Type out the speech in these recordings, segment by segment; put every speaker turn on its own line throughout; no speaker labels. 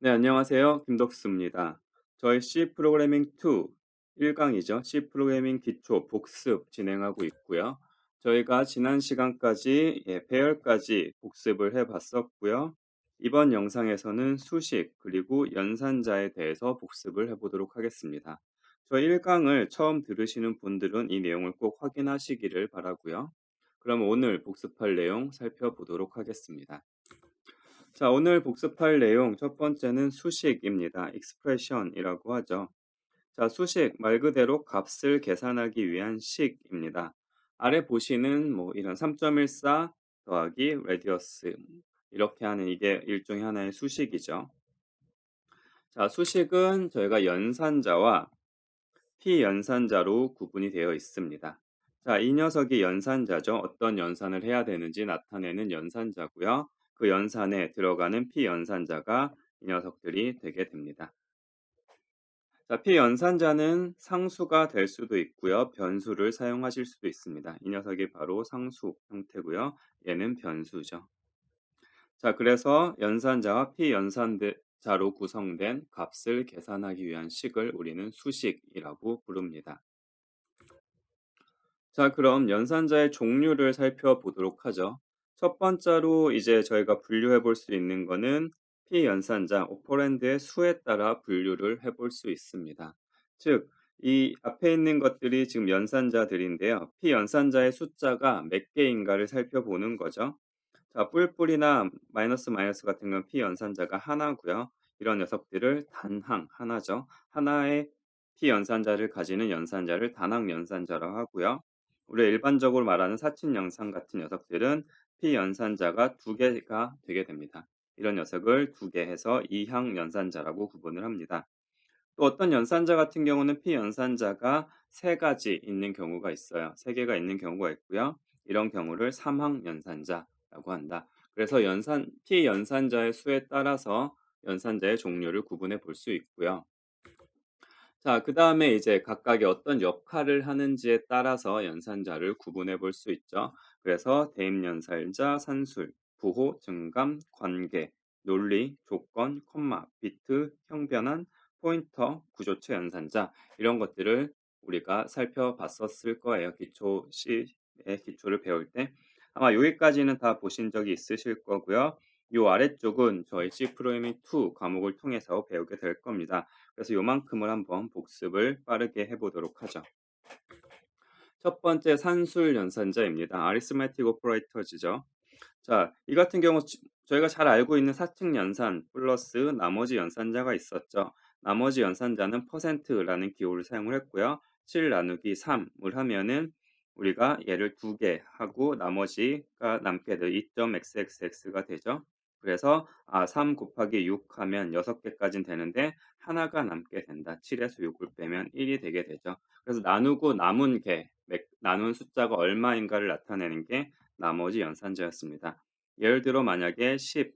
네, 안녕하세요. 김덕수입니다. 저희 C 프로그래밍 2 1강이죠. C 프로그래밍 기초 복습 진행하고 있고요. 저희가 지난 시간까지 배열까지 복습을 해 봤었고요. 이번 영상에서는 수식 그리고 연산자에 대해서 복습을 해 보도록 하겠습니다. 저희 1강을 처음 들으시는 분들은 이 내용을 꼭 확인하시기를 바라고요. 그럼 오늘 복습할 내용 살펴보도록 하겠습니다. 자, 오늘 복습할 내용 첫 번째는 수식입니다. expression이라고 하죠. 자, 수식 말 그대로 값을 계산하기 위한 식입니다. 아래 보시는 뭐 이런 3.14 더하기 radius 이렇게 하는 이게 일종의 하나의 수식이죠. 자, 수식은 저희가 연산자와 피연산자로 구분이 되어 있습니다. 자, 이 녀석이 연산자죠. 어떤 연산을 해야 되는지 나타내는 연산자고요. 그 연산에 들어가는 피연산자가 이 녀석들이 되게 됩니다. 자, 피연산자는 상수가 될 수도 있고요. 변수를 사용하실 수도 있습니다. 이 녀석이 바로 상수 형태고요. 얘는 변수죠. 자, 그래서 연산자와 피연산자로 구성된 값을 계산하기 위한 식을 우리는 수식이라고 부릅니다. 자, 그럼 연산자의 종류를 살펴보도록 하죠. 첫 번째로 이제 저희가 분류해 볼 수 있는 거는 피연산자, 오퍼랜드의 수에 따라 분류를 해 볼 수 있습니다. 즉, 이 앞에 있는 것들이 지금 연산자들인데요. 피연산자의 숫자가 몇 개인가를 살펴보는 거죠. 자, 뿔뿔이나 마이너스 마이너스 같은 건 피연산자가 하나고요. 이런 녀석들을 단항, 하나죠. 하나의 피연산자를 가지는 연산자를 단항 연산자라고 하고요. 우리가 일반적으로 말하는 사친연산 같은 녀석들은 피연산자가 두 개가 되게 됩니다. 이런 녀석을 두 개 해서 이항 연산자라고 구분을 합니다. 또 어떤 연산자 같은 경우는 피연산자가 세 가지 있는 경우가 있어요. 세 개가 있는 경우가 있고요. 이런 경우를 삼항 연산자라고 한다. 그래서 피연산자의 수에 따라서 연산자의 종류를 구분해 볼 수 있고요. 자, 그다음에 이제 각각의 어떤 역할을 하는지에 따라서 연산자를 구분해 볼 수 있죠. 그래서 대입연산자, 산술, 부호, 증감, 관계, 논리, 조건, 콤마, 비트, 형변환, 포인터, 구조체 연산자 이런 것들을 우리가 살펴봤었을 거예요. 기초 C의 기초를 배울 때. 아마 여기까지는 다 보신 적이 있으실 거고요. 요 아래쪽은 저희 C 프로그래밍 2 과목을 통해서 배우게 될 겁니다. 그래서 요만큼을 한번 복습을 빠르게 해 보도록 하죠. 첫 번째 산술 연산자입니다. Arithmetic Operators죠. 자, 이 같은 경우 저희가 잘 알고 있는 사칙 연산 플러스 나머지 연산자가 있었죠. 나머지 연산자는 %라는 기호를 사용을 했고요. 7 나누기 3을 하면은 우리가 얘를 두 개 하고 나머지가 남게 될 2.xxx가 되죠. 그래서 3 곱하기 6 하면 6개까지는 되는데 하나가 남게 된다. 7에서 6을 빼면 1이 되게 되죠. 그래서 나누고 남은 나눈 숫자가 얼마인가를 나타내는 게 나머지 연산자였습니다. 예를 들어 만약에 10%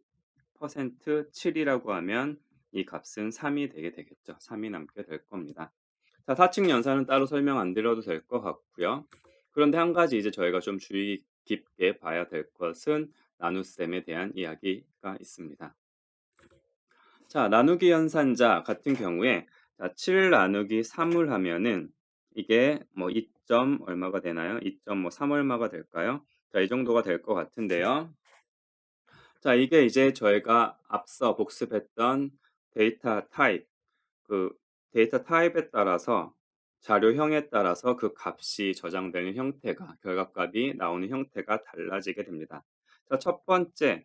7이라고 하면 이 값은 3이 되게 되겠죠. 3이 남게 될 겁니다. 자, 사칙 연산은 따로 설명 안 드려도 될 것 같고요. 그런데 한 가지 이제 저희가 좀 주의 깊게 봐야 될 것은 나눗셈에 대한 이야기가 있습니다. 자, 나누기 연산자 같은 경우에 자, 7 나누기 3을 하면은 이게 뭐 2. 얼마가 되나요? 2.3 얼마가 될까요? 자, 이 정도가 될 것 같은데요. 자, 이게 이제 저희가 앞서 복습했던 데이터 타입, 그 데이터 타입에 따라서 자료형에 따라서 그 값이 저장되는 형태가 결과값이 나오는 형태가 달라지게 됩니다. 자, 첫 번째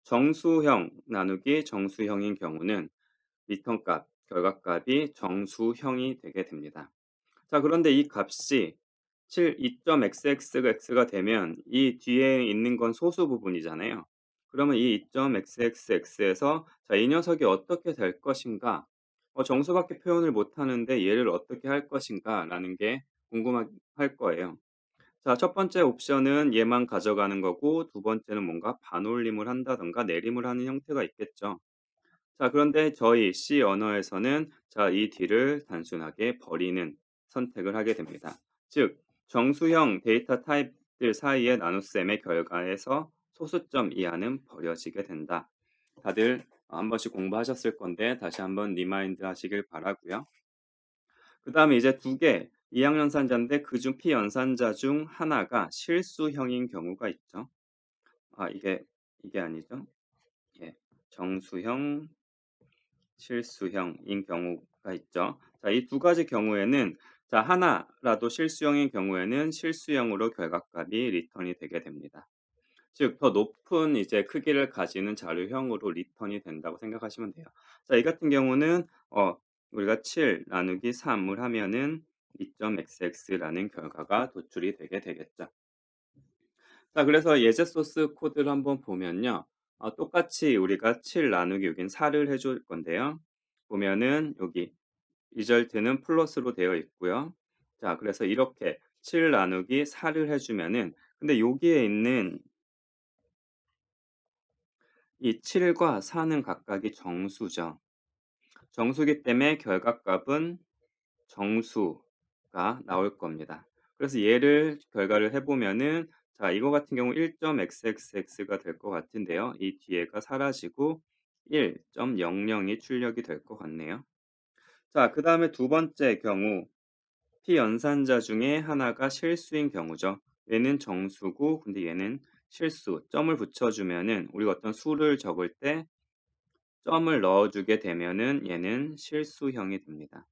정수형 나누기 정수형인 경우는 리턴값, 결과값이 정수형이 되게 됩니다. 자, 그런데 이 값이 2.xx가 되면 이 뒤에 있는 건 소수 부분이잖아요. 그러면 이 2.xx에서 자, 이 녀석이 어떻게 될 것인가? 정수밖에 표현을 못 하는데 얘를 어떻게 할 것인가라는 게 궁금할 거예요. 자, 첫 번째 옵션은 얘만 가져가는 거고 두 번째는 뭔가 반올림을 한다든가 내림을 하는 형태가 있겠죠. 자, 그런데 저희 C 언어에서는 자, 이 D를 단순하게 버리는 선택을 하게 됩니다. 즉, 정수형 데이터 타입들 사이의 나눗셈의 결과에서 소수점 이하는 버려지게 된다. 다들 한 번씩 공부하셨을 건데 다시 한번 리마인드 하시길 바라고요. 그다음에 이제 두 개 이항연산자인데 그중 피연산자 중 하나가 실수형인 경우가 있죠. 이게 아니죠. 예. 정수형, 실수형인 경우가 있죠. 자, 이 두 가지 경우에는 자, 하나라도 실수형인 경우에는 실수형으로 결과값이 리턴이 되게 됩니다. 즉 더 높은 이제 크기를 가지는 자료형으로 리턴이 된다고 생각하시면 돼요. 자, 이 같은 경우는 우리가 7 나누기 3을 하면은 2.xx라는 결과가 도출이 되게 되겠죠. 자, 그래서 예제 소스 코드를 한번 보면요. 똑같이 우리가 7 나누기 여긴 4를 해줄 건데요. 보면은 여기 리절트는 플러스로 되어 있고요. 자, 그래서 이렇게 7 나누기 4를 해 주면은 근데 여기에 있는 이 7과 4는 각각이 정수죠. 정수기 때문에 결과값은 정수가 나올 겁니다. 그래서 얘를 결과를 해 보면은 자, 이거 같은 경우 1.xxx가 될 것 같은데요. 이 뒤에가 사라지고 1.00이 출력이 될 것 같네요. 자, 그다음에 두 번째 경우 피연산자 중에 하나가 실수인 경우죠. 얘는 정수고 근데 얘는 실수. 점을 붙여 주면은 우리가 어떤 수를 적을 때 점을 넣어 주게 되면은 얘는 실수형이 됩니다.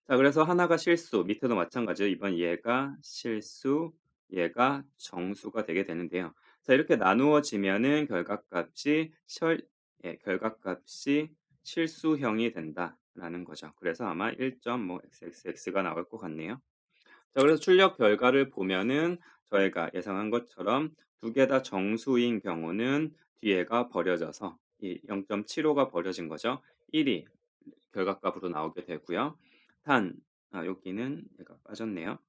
자, 그래서 하나가 실수, 밑에도 마찬가지로 이번 얘가 실수, 얘가 정수가 되게 되는데요. 자, 이렇게 나누어지면은 결과값이 실수형이 된다라는 거죠. 그래서 아마 1.xxx가 나올 것 같네요. 자, 그래서 출력 결과를 보면은 저희가 예상한 것처럼 두 개 다 정수인 경우는 뒤에가 버려져서 이 0.75가 버려진 거죠. 1이 결과값으로 나오게 되고요. 단 여기는 얘가 빠졌네요.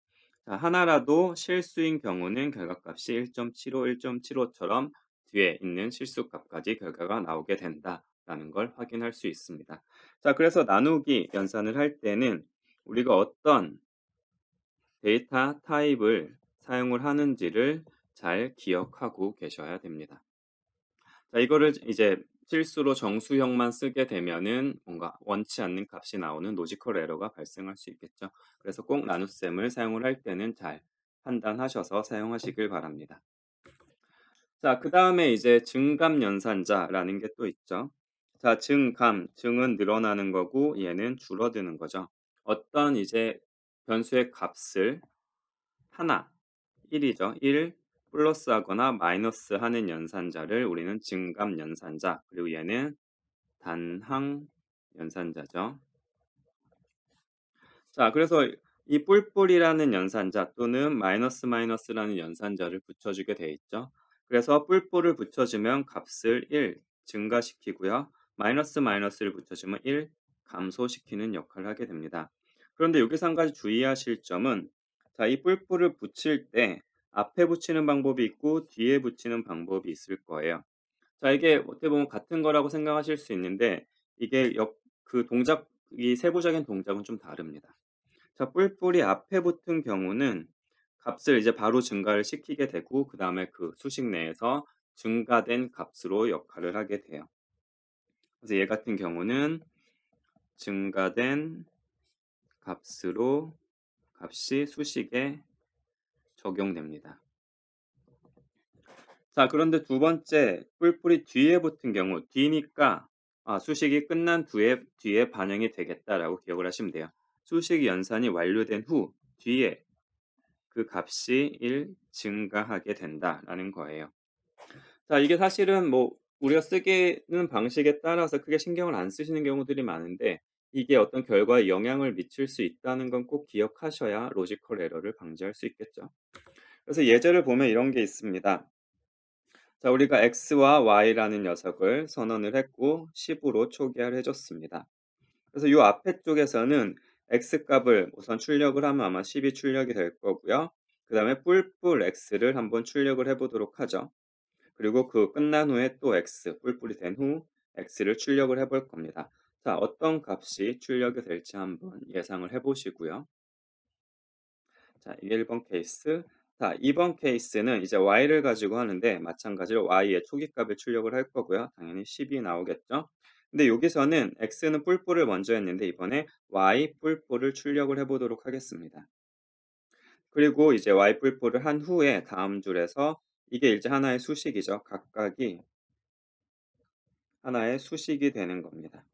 자, 하나라도 실수인 경우는 결과값이 1.75, 1.75처럼 뒤에 있는 실수값까지 결과가 나오게 된다라는 걸 확인할 수 있습니다. 자, 그래서 나누기 연산을 할 때는 우리가 어떤 데이터 타입을 사용을 하는지를 잘 기억하고 계셔야 됩니다. 자, 이거를 이제 실수로 정수형만 쓰게 되면은 뭔가 원치 않는 값이 나오는 로지컬 에러가 발생할 수 있겠죠. 그래서 꼭 나눗셈을 사용을 할 때는 잘 판단하셔서 사용하시길 바랍니다. 자, 그다음에 이제 증감 연산자라는 게 또 있죠. 자, 증은 늘어나는 거고 얘는 줄어드는 거죠. 어떤 이제 변수의 값을 하나 1이죠. 1 플러스하거나 마이너스하는 연산자를 우리는 증감 연산자, 그리고 얘는 단항 연산자죠. 자, 그래서 이 뿔뿔이라는 연산자 또는 마이너스라는 연산자를 붙여주게 돼 있죠. 그래서 뿔뿔을 붙여주면 값을 1 증가시키고요. 마이너스를 붙여주면 1 감소시키는 역할을 하게 됩니다. 그런데 여기서 한 가지 주의하실 점은 자, 이 뿔뿔을 붙일 때 앞에 붙이는 방법이 있고 뒤에 붙이는 방법이 있을 거예요. 자, 이게 어떻게 보면 같은 거라고 생각하실 수 있는데 이게 그 동작이 세부적인 동작은 좀 다릅니다. 자, 뿔뿔이 앞에 붙은 경우는 값을 이제 바로 증가를 시키게 되고 그다음에 그 수식 내에서 증가된 값으로 역할을 하게 돼요. 그래서 얘 같은 경우는 증가된 값으로 값이 수식에 적용됩니다. 자, 그런데 두 번째 뿔뿔이 뒤에 붙은 경우 뒤니까 수식이 끝난 뒤에 반영이 되겠다라고 기억을 하시면 돼요. 수식 연산이 완료된 후 뒤에 그 값이 1 증가하게 된다라는 거예요. 자, 이게 사실은 뭐 우리가 쓰기는 방식에 따라서 크게 신경을 안 쓰시는 경우들이 많은데 이게 어떤 결과에 영향을 미칠 수 있다는 건 꼭 기억하셔야 로지컬 에러를 방지할 수 있겠죠. 그래서 예제를 보면 이런 게 있습니다. 자, 우리가 x와 y라는 녀석을 선언을 했고 10으로 초기화를 해 줬습니다. 그래서 요 앞에 쪽에서는 x 값을 우선 출력을 하면 아마 10이 출력이 될 거고요. 그다음에 뿔뿔 x를 한번 출력을 해 보도록 하죠. 그리고 그 끝난 후에 또 뿔뿔이 된 후 x를 출력을 해볼 겁니다. 자, 어떤 값이 출력이 될지 한번 예상을 해 보시고요. 자, 1번 케이스 자, 이번 케이스는 이제 y를 가지고 하는데 마찬가지로 y의 초기값을 출력을 할 거고요. 당연히 10이 나오겠죠. 근데 여기서는 x는 뿔뿔을 먼저 했는데 이번에 y 뿔뿔을 출력을 해 보도록 하겠습니다. 그리고 이제 y 뿔뿔을 한 후에 다음 줄에서 이게 이제 하나의 수식이죠. 각각이 하나의 수식이 되는 겁니다.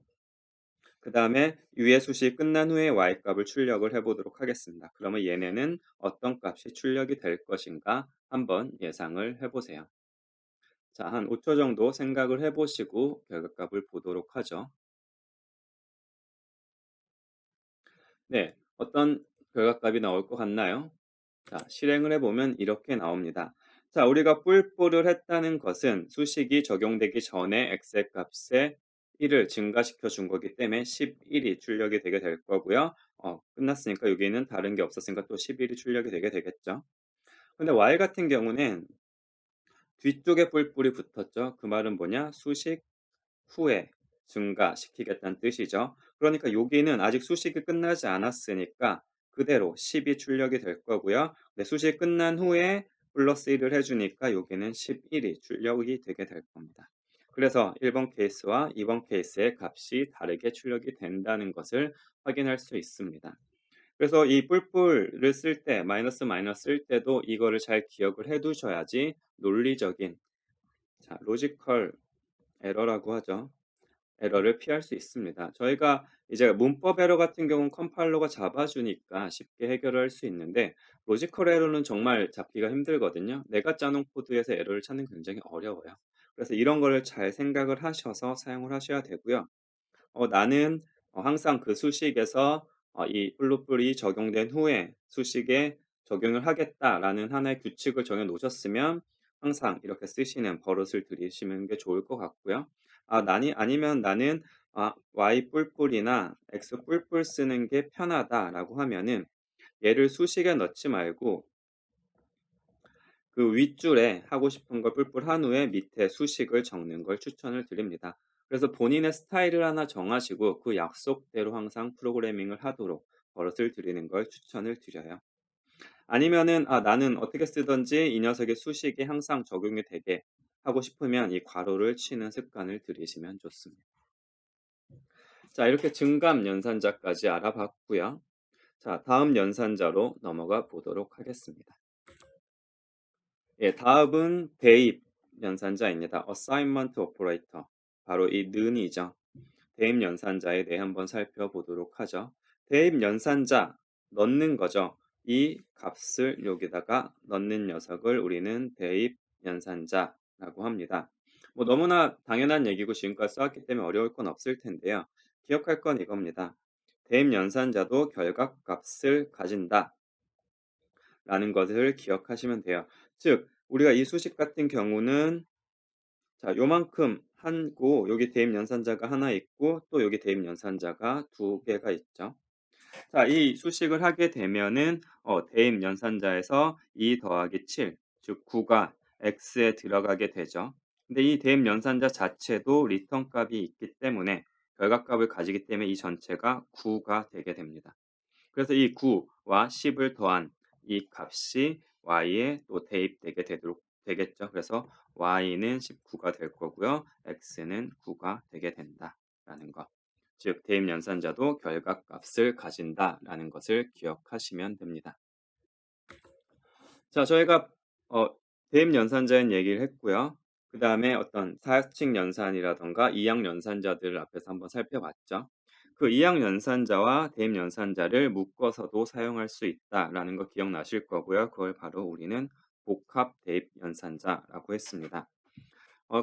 그다음에 위의 수식이 끝난 후에 y 값을 출력을 해 보도록 하겠습니다. 그러면 얘네는 어떤 값이 출력이 될 것인가 한번 예상을 해 보세요. 자, 한 5초 정도 생각을 해 보시고 결과값을 보도록 하죠. 네, 어떤 결과값이 나올 것 같나요? 자, 실행을 해 보면 이렇게 나옵니다. 자, 우리가 뿔뿔을 했다는 것은 수식이 적용되기 전에 x의 값에 1을 증가시켜 준 거기 때문에 11이 출력이 되게 될 거고요. 끝났으니까 여기는 다른 게 없었으니까 또 11이 출력이 되게 되겠죠. 근데 y 같은 경우는 뒤쪽에 뿔뿔이 붙었죠. 그 말은 뭐냐? 수식 후에 증가시키겠다는 뜻이죠. 그러니까 여기는 아직 수식이 끝나지 않았으니까 그대로 10이 출력이 될 거고요. 네, 수식이 끝난 후에 플러스 1을 해주니까 여기는 11이 출력이 되게 될 겁니다. 그래서 1번 케이스와 2번 케이스의 값이 다르게 출력이 된다는 것을 확인할 수 있습니다. 그래서 이 뿔뿔을 쓸 때, 마이너스 마이너스 쓸 때도 이거를 잘 기억을 해 두셔야지 논리적인, 자, 로지컬 에러라고 하죠. 에러를 피할 수 있습니다. 저희가 이제 문법 에러 같은 경우는 컴파일러가 잡아주니까 쉽게 해결을 할 수 있는데 로지컬 에러는 정말 잡기가 힘들거든요. 내가 짜놓은 코드에서 에러를 찾는 게 굉장히 어려워요. 그래서 이런 거를 잘 생각을 하셔서 사용을 하셔야 되고요. 나는 항상 그 수식에서 이 플루플이 적용된 후에 수식에 적용을 하겠다라는 하나의 규칙을 정해 놓으셨으면 항상 이렇게 쓰시는 버릇을 들이시는 게 좋을 것 같고요. 아니면 나는 y 뿔뿔이나 x 뿔뿔 쓰는 게 편하다라고 하면은 얘를 수식에 넣지 말고 그 윗줄에 하고 싶은 걸 뿔뿔 한 후에 밑에 수식을 적는 걸 추천을 드립니다. 그래서 본인의 스타일을 하나 정하시고 그 약속대로 항상 프로그래밍을 하도록 버릇을 들이는 걸 추천을 드려요. 아니면은 나는 어떻게 쓰든지 이 녀석의 수식이 항상 적용이 되게 하고 싶으면 이 괄호를 치는 습관을 들이시면 좋습니다. 자, 이렇게 증감 연산자까지 알아봤고요. 자, 다음 연산자로 넘어가 보도록 하겠습니다. 예, 다음은 대입 연산자입니다. assignment operator. 바로 이 는이죠. 대입 연산자에 대해 한번 살펴보도록 하죠. 대입 연산자 넣는 거죠. 이 값을 여기다가 넣는 녀석을 우리는 대입 연산자라고 합니다. 뭐 너무나 당연한 얘기고 지금까지 써왔기 때문에 어려울 건 없을 텐데요. 기억할 건 이겁니다. 대입 연산자도 결각값을 가진다. 라는 것을 기억하시면 돼요. 즉 우리가 이 수식 같은 경우는 자 요만큼 하고 여기 대입 연산자가 하나 있고 또 여기 대입 연산자가 두 개가 있죠. 자, 이 수식을 하게 되면은 대입 연산자에서 2 더하기 7, 즉 9가 x에 들어가게 되죠. 근데 이 대입 연산자 자체도 리턴 값이 있기 때문에 결과값을 가지기 때문에 이 전체가 9가 되게 됩니다. 그래서 이 9와 10을 더한 이 값이 y에 또 대입되게 되도록 되겠죠. 그래서 y는 19가 될 거고요. x는 9가 되게 된다라는 것. 즉 대입 연산자도 결각값을 가진다라는 것을 기억하시면 됩니다. 자, 저희가 어, 대입 연산자인 얘기를 했고요. 그 다음에 어떤 사칙 연산이라던가 이항 연산자들을 앞에서 한번 살펴봤죠. 그 이항 연산자와 대입 연산자를 묶어서도 사용할 수 있다라는 거 기억나실 거고요. 그걸 바로 우리는 복합 대입 연산자라고 했습니다.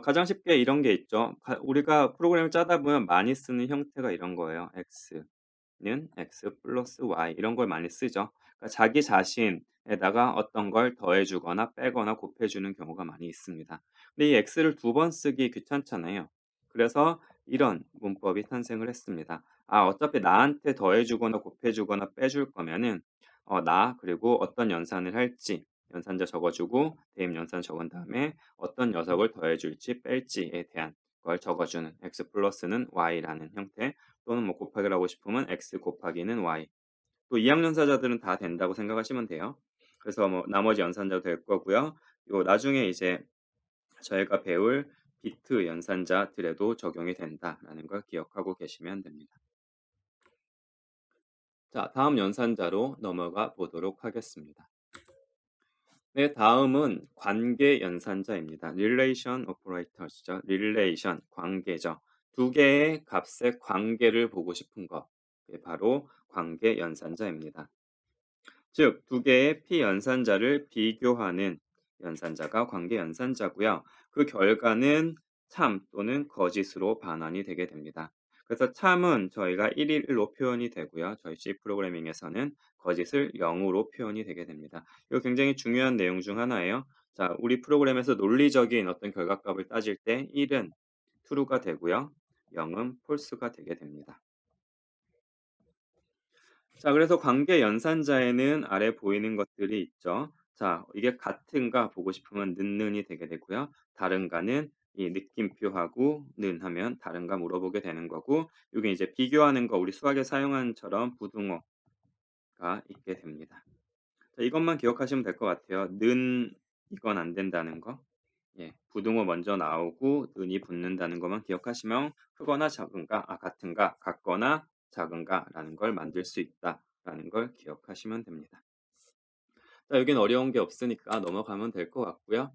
가장 쉽게 이런 게 있죠. 우리가 프로그램을 짜다 보면 많이 쓰는 형태가 이런 거예요. x는 x 플러스 y 이런 걸 많이 쓰죠. 그러니까 자기 자신에다가 어떤 걸 더해 주거나 빼거나 곱해 주는 경우가 많이 있습니다. 근데 이 x를 두 번 쓰기 귀찮잖아요. 그래서 이런 문법이 탄생을 했습니다. 어차피 나한테 더해 주거나 곱해 주거나 빼줄 거면은 나 그리고 어떤 연산을 할지 연산자 적어 주고 대입 연산 적은 다음에 어떤 녀석을 더해 줄지 뺄지에 대한 걸 적어 주는 x 플러스는 y라는 형태 또는 뭐 곱하기를 하고 싶으면 x 곱하기는 y. 또 이항연사자들은 다 된다고 생각하시면 돼요. 그래서 뭐 나머지 연산자도 될 거고요. 요 나중에 이제 저희가 배울 비트 연산자들에도 적용이 된다라는 걸 기억하고 계시면 됩니다. 자, 다음 연산자로 넘어가 보도록 하겠습니다. 네, 다음은 관계 연산자입니다. relation operators죠. relation, 관계죠. 두 개의 값의 관계를 보고 싶은 것. 그게 바로 관계 연산자입니다. 즉, 두 개의 피연산자를 비교하는 연산자가 관계 연산자고요. 그 결과는 참 또는 거짓으로 반환이 되게 됩니다. 그래서 참은 저희가 111로 표현이 되고요. 저희 C 프로그래밍에서는 거짓을 0으로 표현이 되게 됩니다. 이거 굉장히 중요한 내용 중 하나예요. 자, 우리 프로그램에서 논리적인 어떤 결과값을 따질 때 1은 true가 되고요. 0은 false가 되게 됩니다. 자, 그래서 관계 연산자에는 아래 보이는 것들이 있죠. 자, 이게 같은가 보고 싶으면 는이 되게 되고요. 다른가는 이 느낌표하고 는 하면 다른가 물어보게 되는 거고, 이게 이제 비교하는 거 우리 수학에 사용한 처럼 부등호가 있게 됩니다. 자, 이것만 기억하시면 될 것 같아요. 는 이건 안 된다는 거. 예, 부등호 먼저 나오고 는이 붙는다는 것만 기억하시면 크거나 작은가, 같은가, 같거나 작은가라는 걸 만들 수 있다라는 걸 기억하시면 됩니다. 자, 여긴 어려운 게 없으니까 넘어가면 될 것 같고요.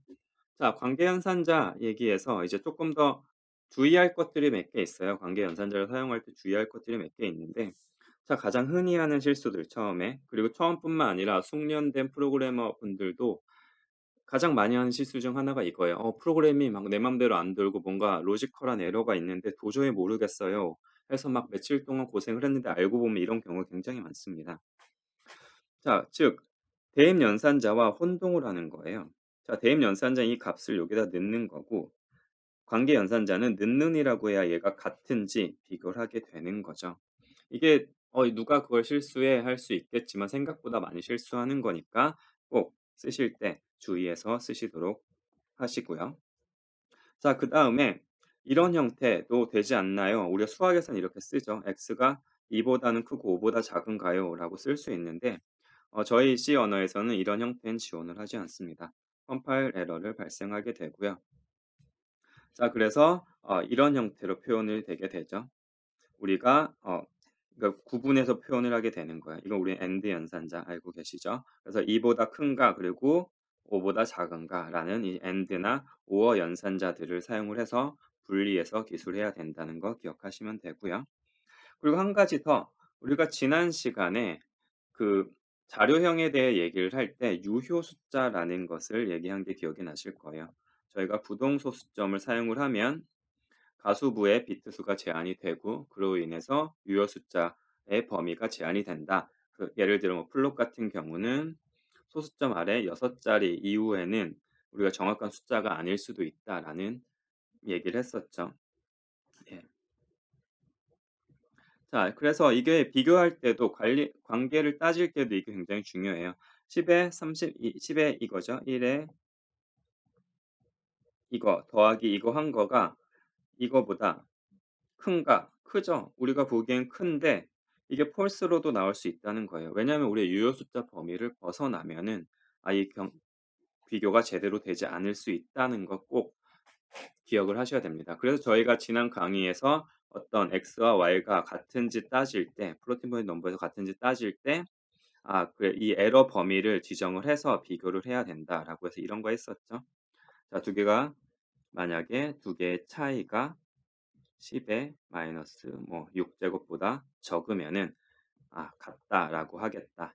자, 관계연산자 얘기해서 이제 조금 더 주의할 것들이 몇 개 있어요. 관계연산자를 사용할 때 주의할 것들이 몇 개 있는데, 자, 가장 흔히 하는 실수들 처음에, 그리고 처음뿐만 아니라 숙련된 프로그래머 분들도 가장 많이 하는 실수 중 하나가 이거예요. 프로그램이 막 내 맘대로 안 돌고 뭔가 로지컬한 에러가 있는데 도저히 모르겠어요. 해서 막 며칠 동안 고생을 했는데 알고 보면 이런 경우가 굉장히 많습니다. 자, 즉 대입 연산자와 혼동을 하는 거예요. 자, 대입 연산자는 이 값을 여기다 넣는 거고 관계 연산자는 넣는이라고 해야 얘가 같은지 비교를 하게 되는 거죠. 이게 누가 그걸 실수해 할 수 있겠지만 생각보다 많이 실수하는 거니까 꼭 쓰실 때 주의해서 쓰시도록 하시고요. 자, 그다음에 이런 형태도 되지 않나요? 우리가 수학에서는 이렇게 쓰죠. x가 2보다는 크고 5보다 작은가요? 라고 쓸 수 있는데 저희 C 언어에서는 이런 형태는 지원을 하지 않습니다. 컴파일 에러를 발생하게 되고요. 자, 그래서 이런 형태로 표현이 되게 되죠. 우리가 그러니까 구분해서 표현을 하게 되는 거예요. 이거 우리 AND 연산자 알고 계시죠? 그래서 2보다 큰가 그리고 5보다 작은가라는 이 AND나 OR 연산자들을 사용을 해서 분리해서 기술해야 된다는 거 기억하시면 되고요. 그리고 한 가지 더 우리가 지난 시간에 그 자료형에 대해 얘기를 할 때 유효 숫자라는 것을 얘기한 게 기억이 나실 거예요. 저희가 부동소수점을 사용을 하면 가수부의 비트 수가 제한이 되고 그로 인해서 유효 숫자의 범위가 제한이 된다. 예를 들어 뭐 플롯 같은 경우는 소수점 아래 6자리 이후에는 우리가 정확한 숫자가 아닐 수도 있다라는 얘기를 했었죠. 예. 자, 그래서 이게 비교할 때도 관계를 따질 때도 이게 굉장히 중요해요. 10에 32, 10에 이거죠. 1에 이거 더하기 이거 한 거가 이거보다 큰가? 크죠. 우리가 보기엔 큰데 이게 폴스로도 나올 수 있다는 거예요. 왜냐하면 우리의 유효 숫자 범위를 벗어나면은 이 비교가 제대로 되지 않을 수 있다는 거 꼭 기억을 하셔야 됩니다. 그래서 저희가 지난 강의에서 어떤 x와 y가 같은지 따질 때 플로팅 포인트 넘버에서 같은지 따질 때 그래 이 에러 범위를 지정을 해서 비교를 해야 된다라고 해서 이런 거 했었죠. 자, 두 개가 만약에 두 개의 차이가 10의 마이너스 뭐 6제곱보다 적으면은 같다라고 하겠다.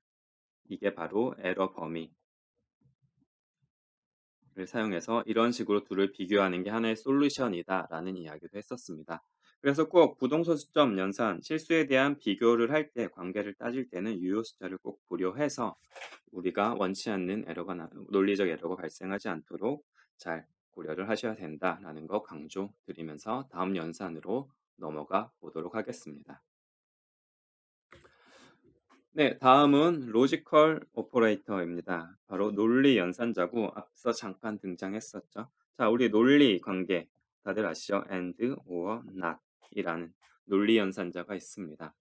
이게 바로 에러 범위를 사용해서 이런 식으로 둘을 비교하는 게 하나의 솔루션이다라는 이야기도 했었습니다. 그래서 꼭 부동소수점 연산 실수에 대한 비교를 할 때 관계를 따질 때는 유효 숫자를 꼭 고려해서 우리가 원치 않는 논리적 에러가 발생하지 않도록 잘 고려를 하셔야 된다라는 거 강조드리면서 다음 연산으로 넘어가 보도록 하겠습니다. 네, 다음은 로지컬 오퍼레이터입니다. 바로 논리 연산자고 앞서 잠깐 등장했었죠. 자, 우리 논리 관계 다들 아시죠? and, or, not 이라는 논리 연산자가 있습니다.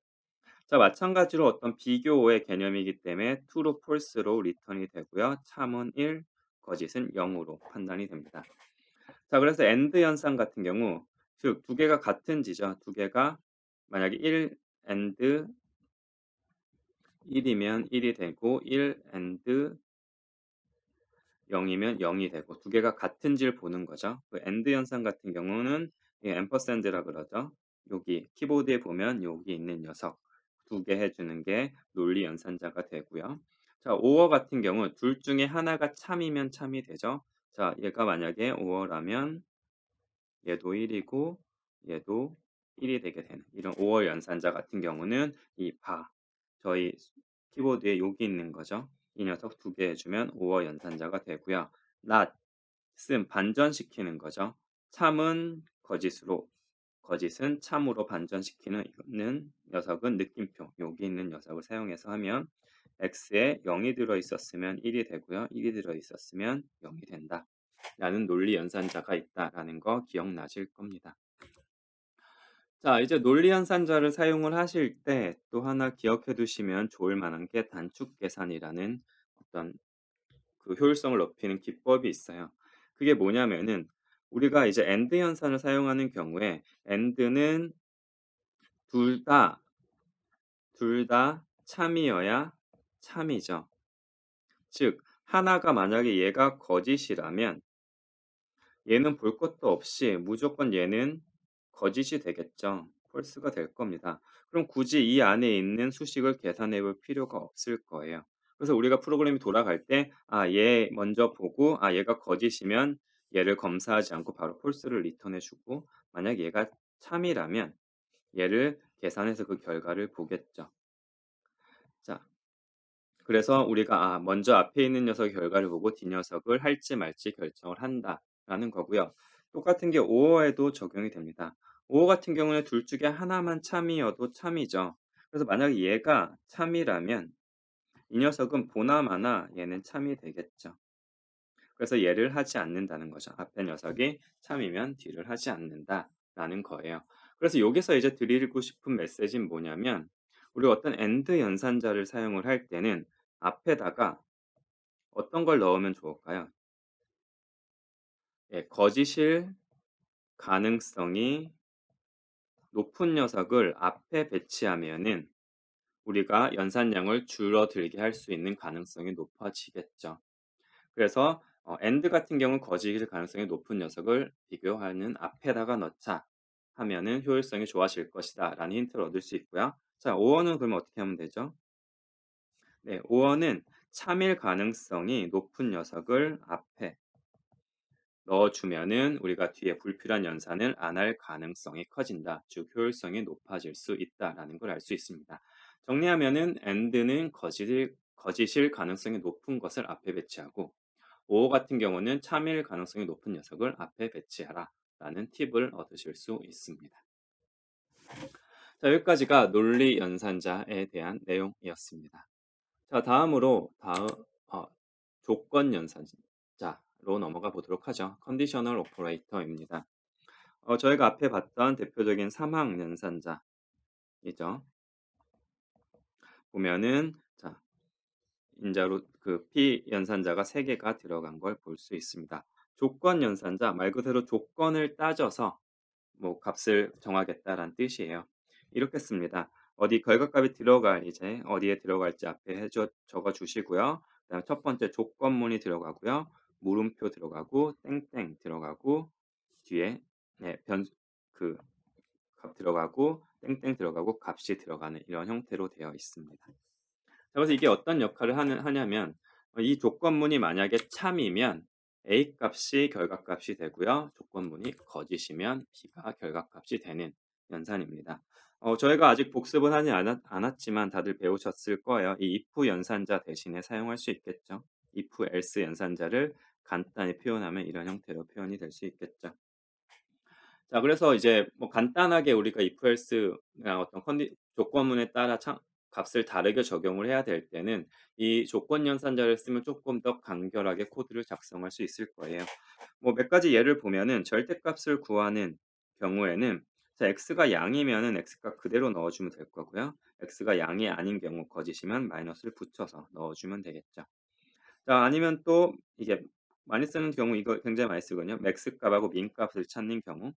자, 마찬가지로 어떤 비교의 개념이기 때문에 true, false로 리턴이 되고요. 참은 1, 거짓은 0으로 판단이 됩니다. 자, 그래서 AND 현상 같은 경우 즉 두 개가 같은 지죠. 두 개가 만약에 1 AND 1이면 1이 되고 1 AND 0이면 0이 되고 두 개가 같은지를 보는 거죠. 그 AND 현상 같은 경우는 이 앰퍼샌드라 그러죠. 여기 키보드에 보면 여기 있는 녀석 두 개 해주는 게 논리 연산자가 되고요. 자, OR 같은 경우 둘 중에 하나가 참이면 참이 되죠. 자, 얘가 만약에 OR라면 얘도 1이고 얘도 1이 되게 되는 이런 OR 연산자 같은 경우는 이 저희 키보드에 여기 있는 거죠. 이 녀석 두 개 해주면 OR 연산자가 되고요. not은 반전시키는 거죠. 참은 거짓으로, 거짓은 참으로 반전시키는 녀석은 느낌표, 여기 있는 녀석을 사용해서 하면 x에 0이 들어있었으면 1이 되고요. 1이 들어있었으면 0이 된다. 라는 논리 연산자가 있다라는 거 기억나실 겁니다. 자, 이제 논리 연산자를 사용을 하실 때 또 하나 기억해 두시면 좋을 만한 게 단축 계산이라는 어떤 그 효율성을 높이는 기법이 있어요. 그게 뭐냐면은 우리가 이제 AND 현상을 사용하는 경우에 AND는 둘 다, 둘 다 참이어야 참이죠. 즉, 하나가 만약에 얘가 거짓이라면 얘는 볼 것도 없이 무조건 얘는 거짓이 되겠죠. false가 될 겁니다. 그럼 굳이 이 안에 있는 수식을 계산해 볼 필요가 없을 거예요. 그래서 우리가 프로그램이 돌아갈 때 얘 먼저 보고 얘가 거짓이면 얘를 검사하지 않고 바로 false를 리턴해 주고 만약 얘가 참이라면 얘를 계산해서 그 결과를 보겠죠. 자, 그래서 우리가 먼저 앞에 있는 녀석의 결과를 보고 뒤 녀석을 할지 말지 결정을 한다라는 거고요. 똑같은 게 OO에도 적용이 됩니다. OO 같은 경우는 둘 중에 하나만 참이어도 참이죠. 그래서 만약에 얘가 참이라면 이 녀석은 보나마나 얘는 참이 되겠죠. 그래서 얘를 하지 않는다는 거죠. 앞에 녀석이 참이면 뒤를 하지 않는다라는 거예요. 그래서 여기서 이제 드리고 싶은 메시지는 뭐냐면 우리가 어떤 AND 연산자를 사용을 할 때는 앞에다가 어떤 걸 넣으면 좋을까요? 예, 거짓일 가능성이 높은 녀석을 앞에 배치하면은 우리가 연산량을 줄어들게 할 수 있는 가능성이 높아지겠죠. 그래서 AND 같은 경우는 거짓일 가능성이 높은 녀석을 비교하는 앞에다가 넣자 하면은 효율성이 좋아질 것이다 라는 힌트를 얻을 수 있고요. 자, OO는 그러면 어떻게 하면 되죠? 네, OO는 참일 가능성이 높은 녀석을 앞에 넣어주면은 우리가 뒤에 불필요한 연산을 안 할 가능성이 커진다. 즉 효율성이 높아질 수 있다라는 걸 알 수 있습니다. 정리하면은 AND는 거짓일 가능성이 높은 것을 앞에 배치하고 OR 같은 경우는 참일 가능성이 높은 녀석을 앞에 배치하라 라는 팁을 얻으실 수 있습니다. 자, 여기까지가 논리 연산자에 대한 내용이었습니다. 자, 다음으로 어, 조건 연산자로 넘어가 보도록 하죠. 컨디셔널 오퍼레이터입니다. 저희가 앞에 봤던 대표적인 삼항 연산자이죠. 보면은 자, 인자로 그 P 연산자가 3개가 들어간 걸 볼 수 있습니다. 조건 연산자 말 그대로 조건을 따져서 뭐 값을 정하겠다라는 뜻이에요. 이렇게 씁니다. 어디 결과값이 들어갈 이제 어디에 들어갈지 앞에 적어 주시고요. 그다음에 첫 번째 조건문이 들어가고요. 물음표 들어가고 땡땡 들어가고 뒤에 그 값 들어가고 땡땡 들어가고 값이 들어가는 이런 형태로 되어 있습니다. 자, 그래서 이게 어떤 역할을 하냐면 이 조건문이 만약에 참이면 A 값이 결과값이 되고요. 조건문이 거짓이면 B가 결과값이 되는 연산입니다. 저희가 아직 복습은 하지 않았지만 다들 배우셨을 거예요. 이 if 연산자 대신에 사용할 수 있겠죠. if else 연산자를 간단히 표현하면 이런 형태로 표현이 될 수 있겠죠. 자, 그래서 이제 뭐 간단하게 우리가 if else나 어떤 조건문에 따라 값을 다르게 적용을 해야 될 때는 이 조건 연산자를 쓰면 조금 더 간결하게 코드를 작성할 수 있을 거예요. 뭐 몇 가지 예를 보면은 절대값을 구하는 경우에는 자, x가 양이면은 x값 그대로 넣어주면 될 거고요. x가 양이 아닌 경우 거짓이면 마이너스를 붙여서 넣어주면 되겠죠. 자, 아니면 또 이게 많이 쓰는 경우 이거 굉장히 많이 쓰거든요. 맥스 값하고 민 값을 찾는 경우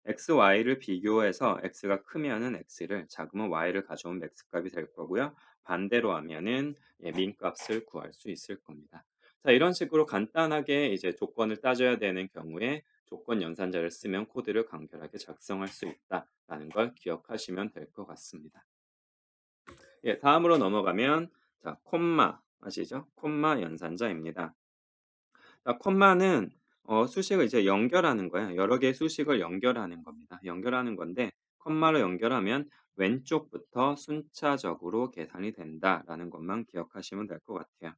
x, y를 비교해서 x가 크면은 x를 작으면 y를 가져온 맥스 값이 될 거고요. 반대로 하면은 민 값을 구할 수 있을 겁니다. 자, 이런 식으로 간단하게 이제 조건을 따져야 되는 경우에 조건 연산자를 쓰면 코드를 간결하게 작성할 수 있다라는 걸 기억하시면 될 것 같습니다. 예, 다음으로 넘어가면 자, 콤마 아시죠? 콤마 연산자입니다. 자, 콤마는 수식을 이제 연결하는 거예요. 여러 개의 수식을 연결하는 겁니다. 연결하는 건데 콤마로 연결하면 왼쪽부터 순차적으로 계산이 된다라는 것만 기억하시면 될 것 같아요.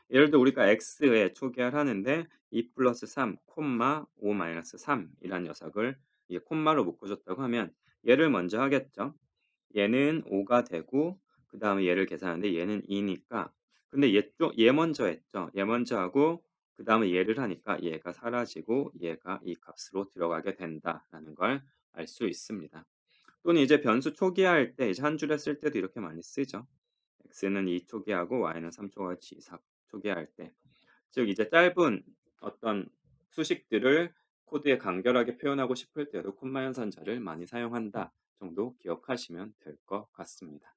예를 들어 우리가 x에 초기화를 하는데 2 플러스 3 콤마 5 마이너스 3 이란 녀석을 이게 콤마로 묶어줬다고 하면 얘를 먼저 하겠죠. 얘는 5가 되고 그다음에 얘를 계산하는데 얘는 2니까 근데 얘 먼저 했죠. 얘 먼저 하고 그다음에 얘를 하니까 얘가 사라지고 얘가 이 값으로 들어가게 된다라는 걸 알 수 있습니다. 또는 이제 변수 초기화할 때 이제 한 줄에 쓸 때도 이렇게 많이 쓰죠. x는 2 초기화하고 y는 3 초기화할 때. 즉 이제 짧은 어떤 수식들을 코드에 간결하게 표현하고 싶을 때도 콤마 연산자를 많이 사용한다 정도 기억하시면 될 것 같습니다.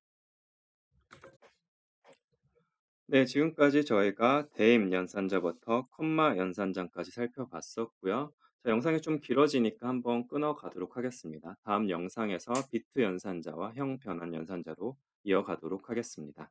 네, 지금까지 저희가 대입 연산자부터 콤마 연산자까지 살펴봤었고요. 자, 영상이 좀 길어지니까 한번 끊어 가도록 하겠습니다. 다음 영상에서 비트 연산자와 형 변환 연산자로 이어가도록 하겠습니다.